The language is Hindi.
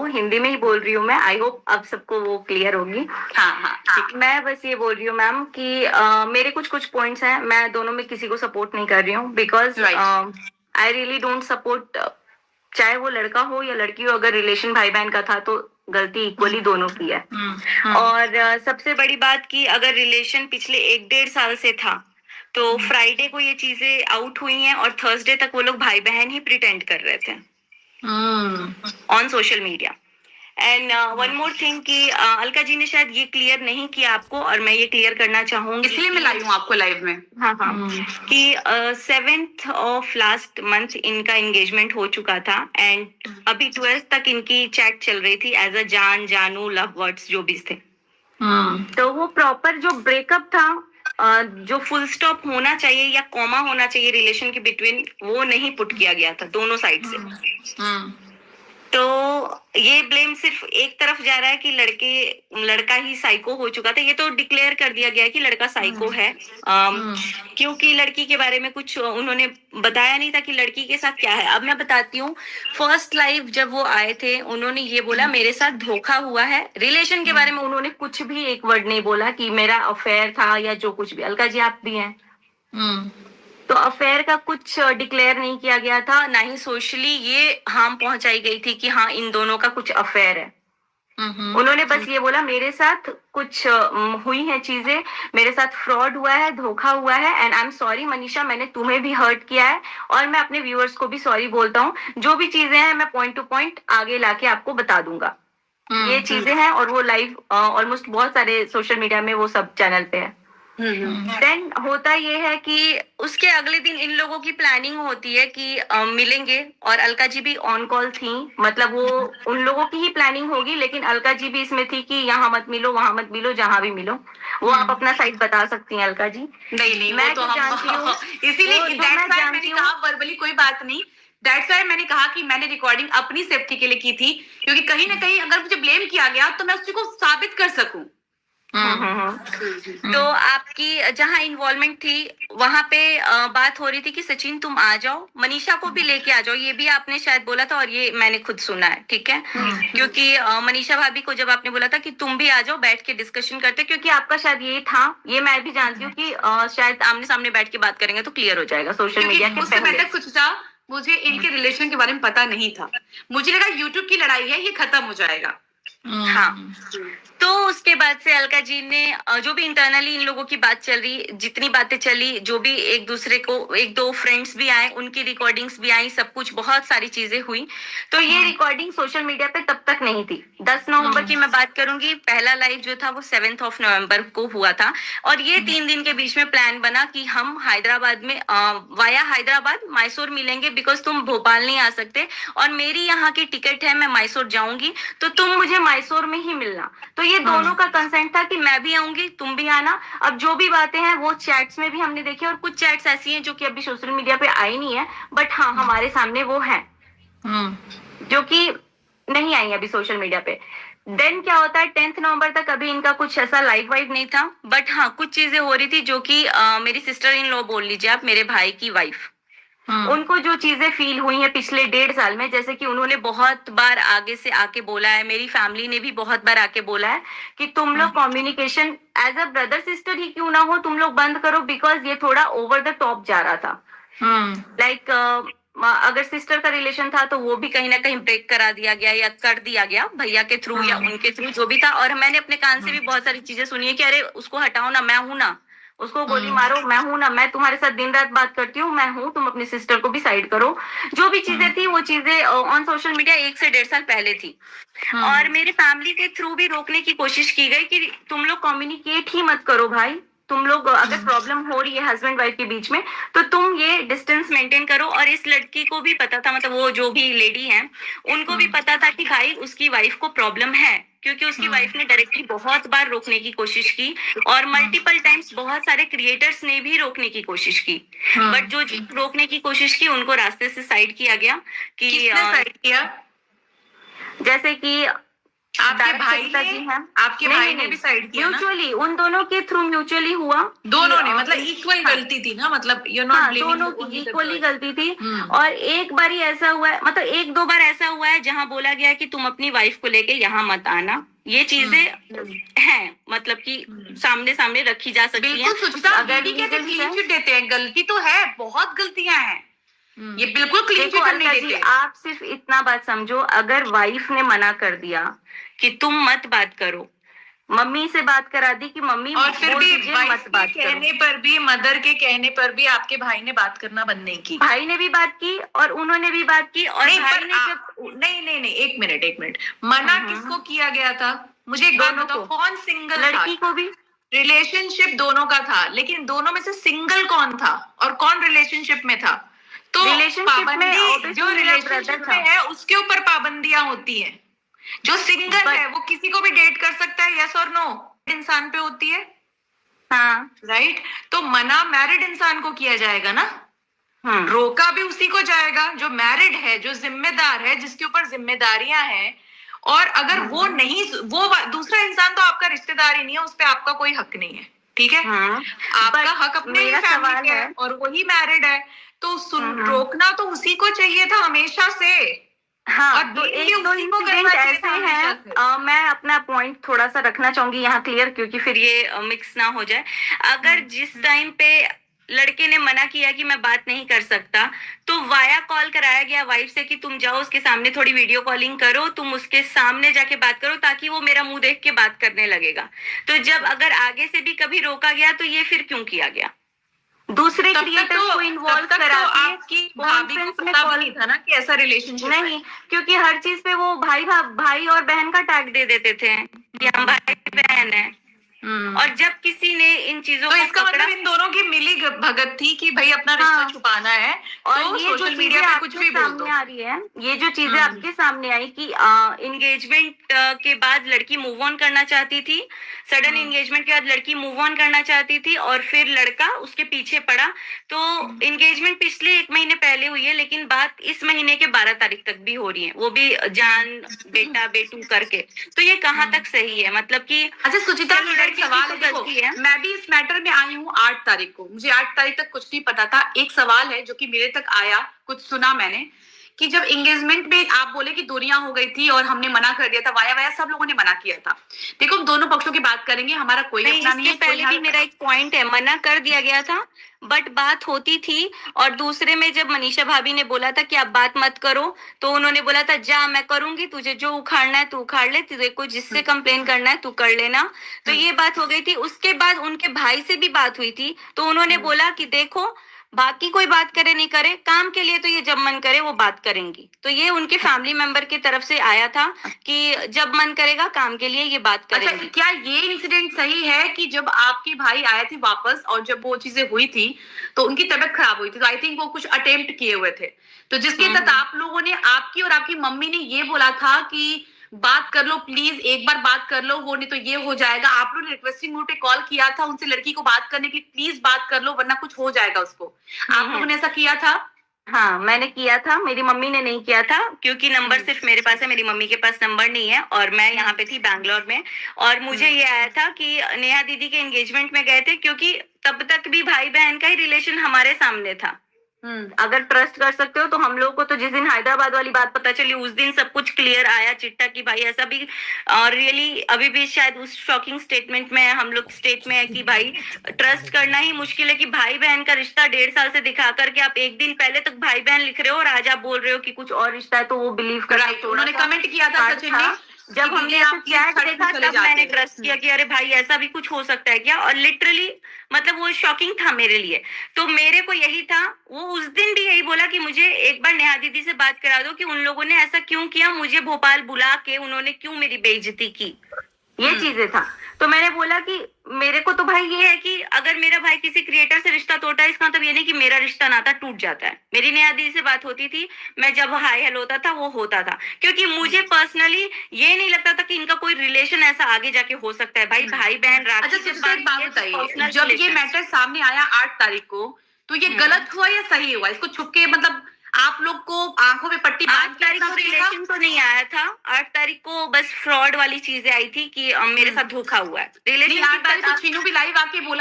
सबको, हिंदी में ही बोल रही हूँ मैं, आई होप अब सबको वो क्लियर होगी। हाँ, ठीक। मैं बस ये बोल रही हूँ मैम कि मेरे कुछ पॉइंट्स हैं, मैं दोनों में किसी को सपोर्ट नहीं कर रही हूँ, because I really don't support, चाहे वो लड़का हो या लड़की हो, अगर रिलेशन भाई बहन का था तो गलती इक्वली दोनों की है। और सबसे बड़ी बात कि अगर रिलेशन पिछले 1-1.5 साल से था तो फ्राइडे को ये चीजें आउट हुई हैं और थर्सडे तक वो लोग भाई बहन ही प्रिटेंड कर रहे थे on social media. And one more thing कि अलका जी ने शायद ये क्लियर नहीं किया आपको, और मैं ये क्लियर करना चाहूंगी, इसलिए मैं लाई हूँ आपको लाइव में। हाँ कि 7th ऑफ लास्ट मंथ इनका एंगेजमेंट हो चुका था, एंड अभी 12th तक इनकी चैट चल रही थी एज अ जान, जानू, लव वर्ड्स जो भी थे। तो वो प्रॉपर जो ब्रेकअप था, जो फुल स्टॉप होना चाहिए या कॉमा होना चाहिए रिलेशन के बिटवीन, वो नहीं पुट किया गया था दोनों साइड से। तो ये ब्लेम सिर्फ एक तरफ जा रहा है कि लड़का ही साइको हो चुका था, ये तो डिक्लेयर कर दिया गया है कि लड़का साइको है, क्योंकि लड़की के बारे में कुछ उन्होंने बताया नहीं था कि लड़की के साथ क्या है। अब मैं बताती हूँ, फर्स्ट लाइव जब वो आए थे उन्होंने ये बोला मेरे साथ धोखा हुआ है, रिलेशन के बारे में उन्होंने कुछ भी एक वर्ड नहीं बोला कि मेरा अफेयर था या जो कुछ भी। अलका जी आप भी हैं, तो अफेयर का कुछ डिक्लेयर नहीं किया गया था, ना ही सोशली ये हार्म पहुंचाई गई थी कि हाँ इन दोनों का कुछ अफेयर है। उन्होंने बस ये बोला मेरे साथ कुछ हुई हैं चीजें, मेरे साथ फ्रॉड हुआ है, धोखा हुआ है, and I am sorry Manisha, मैंने तुम्हें भी हर्ट किया है और मैं अपने व्यूअर्स को भी सॉरी बोलता हूँ। जो भी चीजें हैं मैं पॉइंट टू पॉइंट आगे लाके आपको बता दूंगा। ये चीजें हैं, और वो लाइव ऑलमोस्ट बहुत सारे सोशल मीडिया में वो सब चैनल पे है। देन होता ये है कि उसके अगले दिन इन लोगों की प्लानिंग होती है कि मिलेंगे, और अलका जी भी ऑन कॉल थी, मतलब वो उन लोगों की ही प्लानिंग होगी, लेकिन अलका जी भी इसमें थी कि यहाँ मत मिलो, वहां मत मिलो, जहां भी मिलो। वो आप अपना साइड बता सकती हैं अलका जी। नहीं, मैं वो तो जानती हूँ, इसीलिए मैंने कहा वर्बली कोई बात नहीं, दैट्स वाई मैंने कहा कि मैंने रिकॉर्डिंग अपनी सेफ्टी के लिए की थी, क्योंकि कहीं ना कहीं अगर मुझे ब्लेम किया गया तो मैं उस चीज को साबित कर सकूं। तो आपकी जहाँ इन्वॉल्वमेंट थी वहां पे बात हो रही थी कि सचिन तुम आ जाओ, मनीषा को भी लेके आ जाओ, ये भी आपने शायद बोला था और ये मैंने खुद सुना है, ठीक है। क्योंकि मनीषा भाभी को जब आपने बोला था कि तुम भी आ जाओ, बैठ के डिस्कशन करते, क्योंकि आपका शायद ये था, ये मैं भी जानती हूँ कि शायद आमने सामने बैठ के बात करेंगे तो क्लियर हो जाएगा सोशल मीडिया के उससे पहले कुछ था, मुझे इनके रिलेशन के बारे में पता नहीं था, मुझे लगा यूट्यूब की लड़ाई है, ये खत्म हो जाएगा। हाँ, तो उसके बाद से अलका जी ने जो भी इंटरनली इन लोगों की बात चल रही, जितनी बातें चली, जो भी एक दूसरे को, एक दो फ्रेंड्स भी आए, उनकी रिकॉर्डिंग्स भी आई, सब कुछ बहुत सारी चीजें हुई। तो ये रिकॉर्डिंग सोशल मीडिया पे तब तक नहीं थी। 10 नवंबर की मैं बात करूंगी, पहला लाइव जो था वो 7th ऑफ नवंबर को हुआ था, और ये 3 दिन के बीच में प्लान बना कि हम हैदराबाद में वाया हैदराबाद मैसूर मिलेंगे, बिकॉज तुम भोपाल नहीं आ सकते और मेरी यहाँ की टिकट है, मैं मैसूर जाऊंगी, तो तुम मुझे मैसूर में ही मिलना। तो ये दोनों का कंसेंट था कि मैं भी आऊंगी, तुम भी आना। अब जो भी बातें हैं वो चैट्स में भी हमने देखी, और कुछ चैट्स ऐसी हैं जो कि अभी सोशल मीडिया पे आई नहीं है, बट हाँ हमारे सामने वो हैं जो कि नहीं आई अभी सोशल मीडिया पे। देन क्या होता है, 10th नवंबर तक अभी इनका कुछ ऐसा लाइव वाइव नहीं था, बट हाँ कुछ चीजें हो रही थी जो कि मेरी सिस्टर इन लॉ बोल लीजिए आप, मेरे भाई की वाइफ, उनको जो चीजें फील हुई हैं पिछले 1.5 साल में, जैसे कि उन्होंने बहुत बार आगे से आके बोला है, मेरी फैमिली ने भी बहुत बार आके बोला है कि तुम लोग communication as a brother sister ही क्यों ना हो, तुम लोग बंद करो, बिकॉज ये थोड़ा ओवर द टॉप जा रहा था। लाइक अगर सिस्टर का रिलेशन था तो वो भी कहीं ना कहीं ब्रेक करा दिया गया या कर दिया गया भैया के थ्रू या उनके थ्रू, जो भी था। और मैंने अपने कान से भी बहुत सारी चीजें सुनी है कि अरे उसको हटाओ ना, मैं हूं ना, उसको गोली मारो, मैं हूं ना, मैं तुम्हारे साथ दिन रात बात करती हूँ, मैं हूँ, तुम अपनी सिस्टर को भी साइड करो। जो भी चीजें थी वो चीजें ऑन सोशल मीडिया 1 से 1.5 साल पहले थी, और मेरी फैमिली के थ्रू भी रोकने की कोशिश की गई कि तुम लोग कम्युनिकेट ही मत करो भाई, तुम लोग अगर प्रॉब्लम हो रही है हस्बैंड वाइफ के बीच में तो तुम ये डिस्टेंस मेंटेन करो। और इस लड़की को भी पता था, मतलब वो जो भी लेडी है उनको भी पता था कि भाई उसकी वाइफ को प्रॉब्लम है, क्योंकि उसकी वाइफ ने डायरेक्टली बहुत बार रोकने की कोशिश की, और मल्टीपल टाइम्स बहुत सारे क्रिएटर्स ने भी रोकने की कोशिश की, बट जो रोकने की कोशिश की उनको रास्ते से साइड किया गया। कि किसने साइड किया? जैसे कि आपके दारा भाई सरिता ने जी हैं। आपके भाई ने भी साइड किया ना? म्यूचुअली, उन दोनों के थ्रू म्यूचुअली हुआ। दोनों ने, कि, मतलब इक्वल हाँ, गलती थी ना, मतलब यू नॉट हाँ, ब्लेमिंग दोनों की इक्वली गलती थी। और एक बार ही ऐसा हुआ है, मतलब एक दो बार ऐसा हुआ है जहां बोला गया कि तुम अपनी वाइफ को लेके यहाँ मत आना। ये चीजें हैं, मतलब कि सामने सामने रखी जा सकती हैं। बिल्कुल सुचिता, अगर दीदी कहते रीजन क्लीन है, चिट देते हैं, गलती तो है, बहुत गलतियां हैं, ये बिल्कुल क्लीन देखो चिट हम नहीं अलका जी, देते। आप सिर्फ इतना बात समझो, अगर वाइफ ने मना कर दिया कि तुम मत बात करो, मम्मी से बात करा दी कि मम्मी और फिर बोल भी दीजिए वाइफ मत के बात कहने करो, पर भी, मदर के कहने पर भी आपके भाई ने बात करना बंद नहीं की। भाई ने भी बात की और उन्होंने भी बात की, और नहीं, भाई पर ने जब नहीं, एक मिनट, मना किसको किया गया था? मुझे एक बात दोनों बताओ, को, कौन सिंगल था? लड़की को भी। रिलेशनशिप दोनों का था, लेकिन दोनों में से सिंगल कौन था और कौन रिलेशनशिप में था? तो रिलेशनशिप में पाबंदी obviously जो मेरा रिलेशनशिप brother में था। है उसके ऊपर पाबंदियां होती हैं। जो सिंगल But- है वो किसी को भी डेट कर सकता है, यस और नो? इंसान पे होती है, हाँ, राइट? तो मना मैरिड इंसान को किया जाएगा ना, रोका भी उसी को जाएगा जो मैरिड है, जो जिम्मेदार है, जिसके ऊपर जिम्मेदारियां हैं। और अगर वो नहीं, वो दूसरा इंसान तो आपका रिश्तेदार ही नहीं है, उस पर आपका कोई हक नहीं है, ठीक है? आपका हक अपने ही फैमिली पे है और वही मैरिड है, तो रोकना तो उसी को चाहिए था हमेशा से। हाँ, और तो ये एक दो उसी को करना इंसिडेंट चाहिए ऐसे था हमेशा हैं, से। मैं अपना पॉइंट थोड़ा सा रखना चाहूंगी यहाँ क्लियर, क्योंकि फिर ये मिक्स ना हो जाए। अगर जिस टाइम पे लड़के ने मना किया कि मैं बात नहीं कर सकता, तो वाया कॉल कराया गया वाइफ से कि तुम जाओ उसके सामने थोड़ी वीडियो कॉलिंग करो, तुम उसके सामने जाके बात करो, ताकि वो मेरा मुंह देख के बात करने लगेगा। तो जब अगर आगे से भी कभी रोका गया, तो ये फिर क्यों किया गया? दूसरे क्रिएटर्स को इन्वॉल्व करा के आपकी भाभी को कॉन्फ्रेंस में पता भी कॉल नहीं था ना कि ऐसा रिलेशनशिप नहीं, क्योंकि हर चीज पे वो भाई और बहन का टैग दे देते थे कि हम भाई बहन है। और जब किसी ने इन चीजों तो को इसका पकड़ा, मतलब इन दोनों की मिली भगत थी कि भाई अपना रिश्ता छुपाना है, और तो ये जो सोशल चीजें मीडिया पे कुछ आपके भी बोल दो। सामने आ रही है, ये जो चीजें आपके सामने आई कि एंगेजमेंट के बाद लड़की मूव ऑन करना चाहती थी, सडन एंगेजमेंट के बाद लड़की मूव ऑन करना चाहती थी, और फिर लड़का उसके पीछे पड़ा। तो एंगेजमेंट पिछले 1 महीने पहले हुई है, लेकिन बात इस महीने के 12 तारीख तक भी हो रही है, वो भी जान बेटा बेटू करके। तो ये कहाँ तक सही है? मतलब कि अच्छा सुचिता, मेरा एक सवाल है, देखो गलती है। मैं भी इस मैटर में आई हूँ 8 तारीख को, मुझे 8 तारीख तक कुछ नहीं पता था। एक सवाल है जो कि मेरे तक आया, कुछ सुना मैंने कि जब एंगेजमेंट में आप बोले कि दूरियां हो गई थी और हमने मना कर दिया था, वाया वाया सब लोगों ने मना किया था। देखो हम दोनों पक्षों की बात करेंगे, हमारा कोई अपना नहीं है। पहले भी मेरा एक पॉइंट है, मना कर दिया गया था बट बात होती थी। और दूसरे में जब मनीषा भाभी ने बोला था कि आप बात मत करो, तो उन्होंने बोला था जा मैं करूंगी, तुझे जो उखाड़ना है तू उखाड़ ले, तुझे को जिससे कंप्लेन करना है तू कर लेना। तो ये बात हो गई थी। उसके बाद उनके भाई से भी बात हुई थी, तो उन्होंने बोला कि देखो बाकी कोई बात करे नहीं करे, काम के लिए तो ये जब मन करे वो बात करेंगी। तो ये उनके फैमिली मेंबर की तरफ से आया था कि जब मन करेगा काम के लिए ये बात करेंगी। अच्छा, क्या ये इंसिडेंट सही है कि जब आपके भाई आए थे वापस और जब वो चीजें हुई थी तो उनकी तबीयत खराब हुई थी, तो आई थिंक वो कुछ अटेम्प्ट किए हुए थे, तो जिसके तहत आप लोगों ने, आपकी और आपकी मम्मी ने ये बोला था कि बात कर लो प्लीज, एक बार बात कर लो, वो नहीं तो ये हो जाएगा। आप लोगों ने रिक्वेस्टिंग मोड पे कॉल किया था उनसे लड़की को बात करने के लिए, प्लीज बात कर लो वरना कुछ हो जाएगा उसको। आप लोगों ने ऐसा किया था? हाँ मैंने किया था, मेरी मम्मी ने नहीं किया था, क्योंकि नंबर सिर्फ मेरे पास है, मेरी मम्मी के पास नंबर नहीं है, और मैं यहाँ पे थी बैंगलोर में। और मुझे ये आया था कि नेहा दीदी के एंगेजमेंट में गए थे, क्योंकि तब तक भी भाई बहन का ही रिलेशन हमारे सामने था। अगर ट्रस्ट कर सकते हो तो हम लोग को तो जिस दिन हैदराबाद वाली बात पता चली उस दिन सब कुछ क्लियर आया चिट्टा की भाई ऐसा भी। और रियली अभी भी शायद उस शॉकिंग स्टेटमेंट में हम लोग स्टेट में है कि भाई ट्रस्ट करना ही मुश्किल है कि भाई बहन का रिश्ता 1.5 साल से दिखा करके आप एक दिन पहले तक भाई बहन लिख रहे हो और आज आप बोल रहे हो कि कुछ और रिश्ता है, तो वो बिलीव कर। उन्होंने कमेंट किया था सचिन ने, जब हमने ऐसे चैट देखा तब मैंने ट्रस्ट किया कि अरे भाई ऐसा भी कुछ हो सकता है क्या। और लिटरली मतलब वो शॉकिंग था मेरे लिए। तो मेरे को यही था, वो उस दिन भी यही बोला कि मुझे एक बार नेहा दीदी से बात करा दो कि उन लोगों ने ऐसा क्यों किया, मुझे भोपाल बुला के उन्होंने क्यों मेरी बेइज्जती की, ये चीजें था। तो मैंने बोला कि मेरे को तो भाई ये है कि अगर मेरा भाई किसी क्रिएटर से रिश्ता तोड़ता है इसका मतलब ये नहीं कि मेरा रिश्ता नाता टूट जाता है। मेरी नेहा दीदी से बात होती थी, मैं जब हाय हेलो होता था वो होता था, क्योंकि मुझे पर्सनली ये नहीं लगता था कि इनका कोई रिलेशन ऐसा आगे जाके हो सकता है। भाई बहन राखी। अच्छा तो एक बात बताइए, जब ये मैटर सामने आया 8 तारीख को, तो ये गलत हुआ या सही हुआ? इसको छुप के मतलब आप लोग को आंखों में पट्टी 8 बांध के तारीख रखना को चाहिए था। रिलेशन तो नहीं आया था, 8 तारीख को बस फ्रॉड वाली चीजें आई थी कि मेरे साथ धोखा हुआ है। नहीं, रिलेशन की 8 तारीख बात को चीनू भी लाइव आके बोला